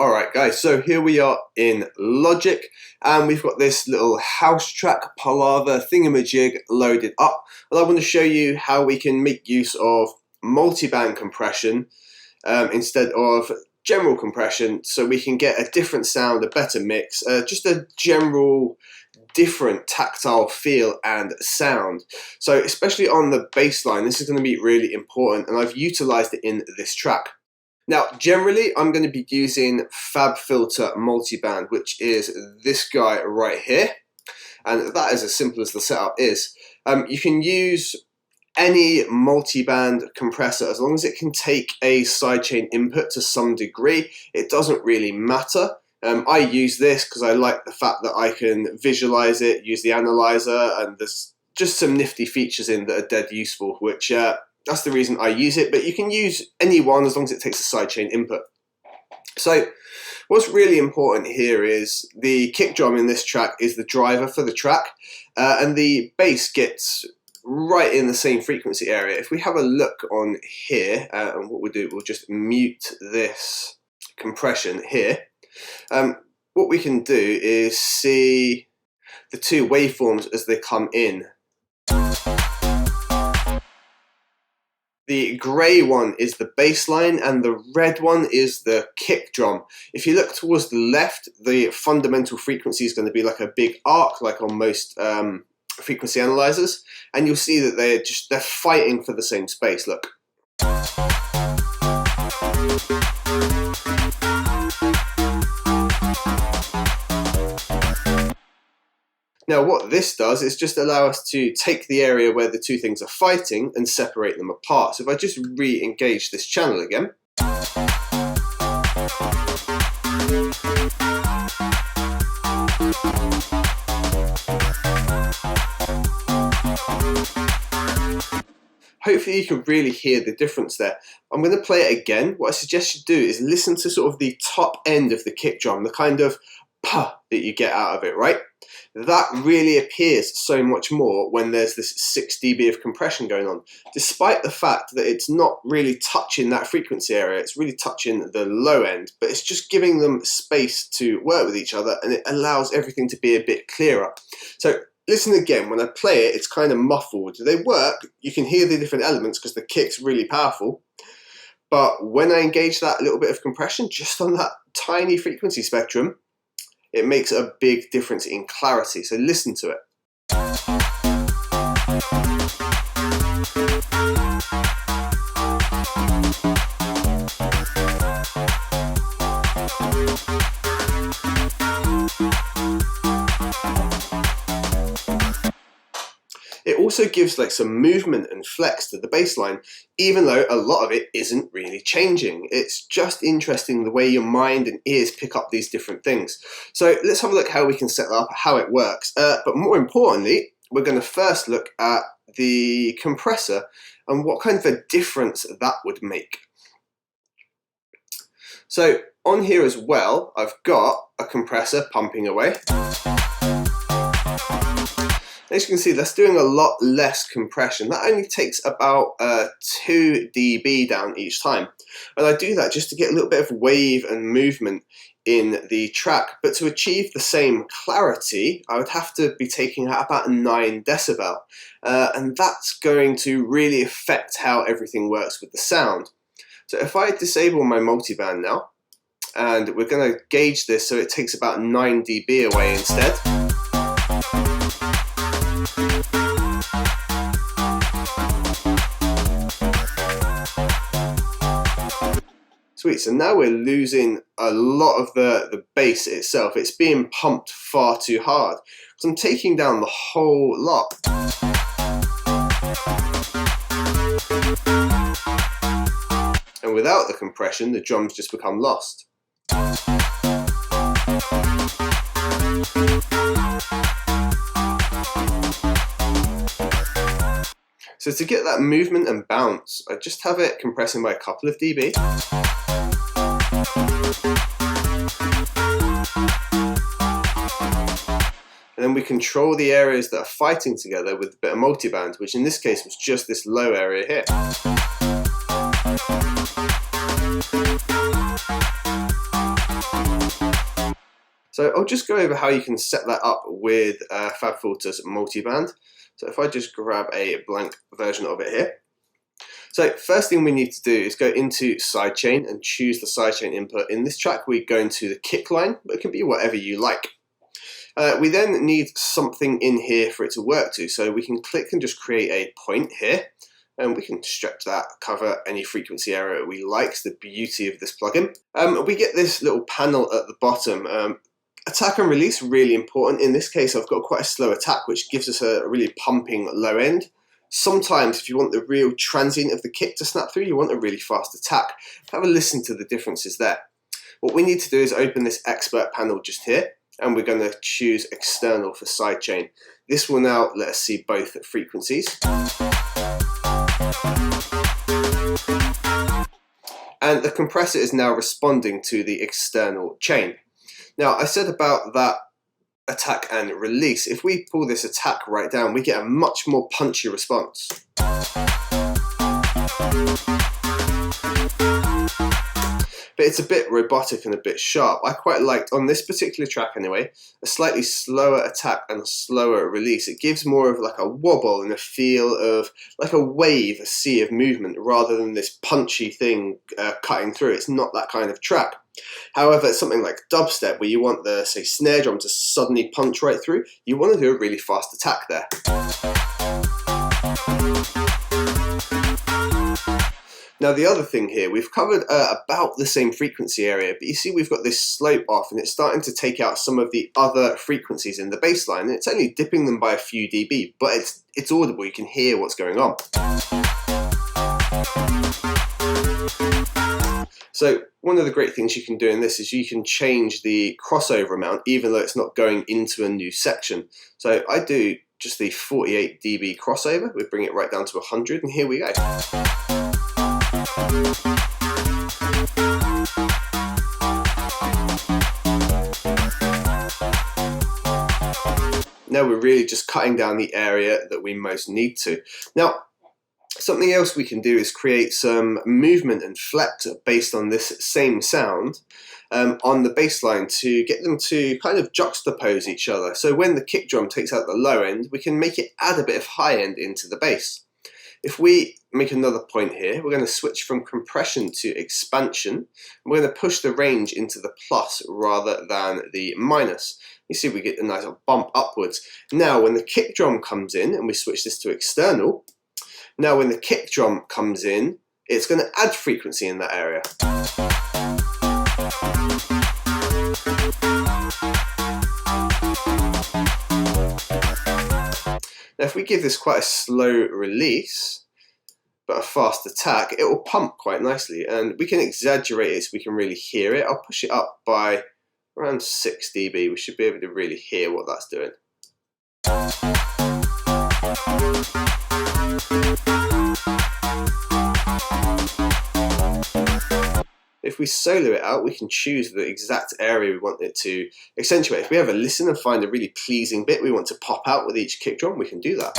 Alright guys, so here we are in Logic and we've got this little house track palaver thingamajig loaded up, and I want to show you how we can make use of multiband compression instead of general compression, so we can get a different sound, a better mix, just a general different tactile feel and sound. So especially on the bass line, this is going to be really important, and I've utilized it in this track. Now, generally, I'm going to be using FabFilter Multiband, which is this guy right here, and that is as simple as the setup is. You can use any multiband compressor as long as it can take a sidechain input to some degree. It doesn't really matter. I use this because I like the fact that I can visualize it, use the analyzer, and there's just some nifty features in that are dead useful, which that's the reason I use it, but you can use any one as long as it takes a sidechain input. So what's really important here is the kick drum in this track is the driver for the track, and the bass gets right in the same frequency area. If we have a look on here, and what we'll do, we'll just mute this compression here. What we can do is see the two waveforms as they come in. The grey one is the bass line and the red one is the kick drum. If you look towards the left, the fundamental frequency is going to be like a big arc, like on most frequency analyzers, and you'll see that they're fighting for the same space. Look. Now what this does is just allow us to take the area where the two things are fighting and separate them apart. So if I just re-engage this channel again, hopefully you can really hear the difference there. I'm going to play it again. What I suggest you do is listen to sort of the top end of the kick drum, the kind of puh that you get out of it, right? That really appears so much more when there's this 6 dB of compression going on, despite the fact that it's not really touching that frequency area, it's really touching the low end, but it's just giving them space to work with each other, and it allows everything to be a bit clearer. So listen again. When I play it, it's kind of muffled. They work, you can hear the different elements because the kick's really powerful, but when I engage that little bit of compression just on that tiny frequency spectrum, it makes a big difference in clarity. So listen to it. It also gives like some movement and flex to the bass line, even though a lot of it isn't really changing. It's just interesting the way your mind and ears pick up these different things. So let's have a look how we can set that up, how it works. But more importantly, we're going to first look at the compressor and what kind of a difference that would make. So on here as well, I've got a compressor pumping away. As you can see, that's doing a lot less compression. That only takes about 2 dB down each time. And I do that just to get a little bit of wave and movement in the track. But to achieve the same clarity, I would have to be taking out about 9 decibel. And that's going to really affect how everything works with the sound. So if I disable my multiband now, and we're going to gauge this so it takes about 9 dB away instead. Sweet, so now we're losing a lot of the bass itself. It's being pumped far too hard, because I'm taking down the whole lot. And without the compression, the drums just become lost. So to get that movement and bounce, I just have it compressing by a couple of dB. And then we control the areas that are fighting together with a bit of multiband, which in this case was just this low area here. So I'll just go over how you can set that up with FabFilter's Multiband. So if I just grab a blank version of it here. So first thing we need to do is go into sidechain and choose the sidechain input. In this track we go into the kick line, but it can be whatever you like. We then need something in here for it to work to, so we can click and just create a point here, and we can stretch that, cover any frequency area we like. It's the beauty of this plugin. We get this little panel at the bottom. Attack and release, really important. In this case I've got quite a slow attack, which gives us a really pumping low end. Sometimes if you want the real transient of the kick to snap through, you want a really fast attack. Have a listen to the differences there. What we need to do is open this expert panel just here, and we're going to choose external for sidechain. This will now let us see both frequencies. And the compressor is now responding to the external chain. Now I said about that attack and release. If we pull this attack right down, we get a much more punchy response. But it's a bit robotic and a bit sharp. I quite liked, on this particular track anyway, a slightly slower attack and a slower release. It gives more of like a wobble and a feel of like a wave, a sea of movement, rather than this punchy thing cutting through. It's not that kind of track. However, something like dubstep, where you want the, say, snare drum to suddenly punch right through, you want to do a really fast attack there. Now the other thing here, we've covered about the same frequency area, but you see we've got this slope off and it's starting to take out some of the other frequencies in the bass line. It's only dipping them by a few dB, but it's audible, you can hear what's going on. So one of the great things you can do in this is you can change the crossover amount even though it's not going into a new section. So I do just the 48 dB crossover, we bring it right down to 100, and here we go. Now we're really just cutting down the area that we most need to. Now, something else we can do is create some movement and flex based on this same sound on the bass line to get them to kind of juxtapose each other. So when the kick drum takes out the low end, we can make it add a bit of high end into the bass. If we make another point here, we're going to switch from compression to expansion. We're going to push the range into the plus rather than the minus. You see we get a nice bump upwards. Now when the kick drum comes in, and we switch this to external, now when the kick drum comes in, it's going to add frequency in that area. Now if we give this quite a slow release, but a fast attack, it will pump quite nicely, and we can exaggerate it so we can really hear it. I'll push it up by around 6 dB, we should be able to really hear what that's doing. If we solo it out, we can choose the exact area we want it to accentuate. If we have a listen and find a really pleasing bit we want to pop out with each kick drum, we can do that.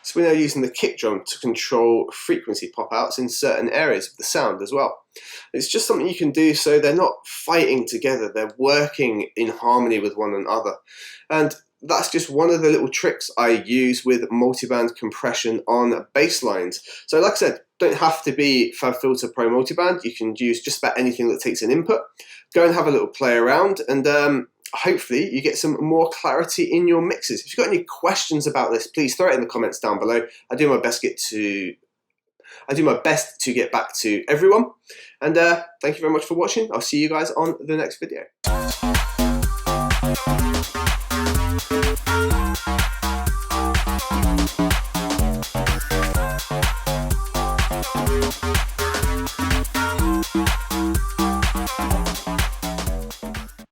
So we're now using the kick drum to control frequency pop-outs in certain areas of the sound as well. It's just something you can do so they're not fighting together, they're working in harmony with one another. And that's just one of the little tricks I use with multiband compression on bass lines. So like I said, don't have to be FabFilter Pro Multiband, you can use just about anything that takes an input. Go and have a little play around, and hopefully you get some more clarity in your mixes. If you've got any questions about this, please throw it in the comments down below. I do my best to get back to everyone. And thank you very much for watching. I'll see you guys on the next video.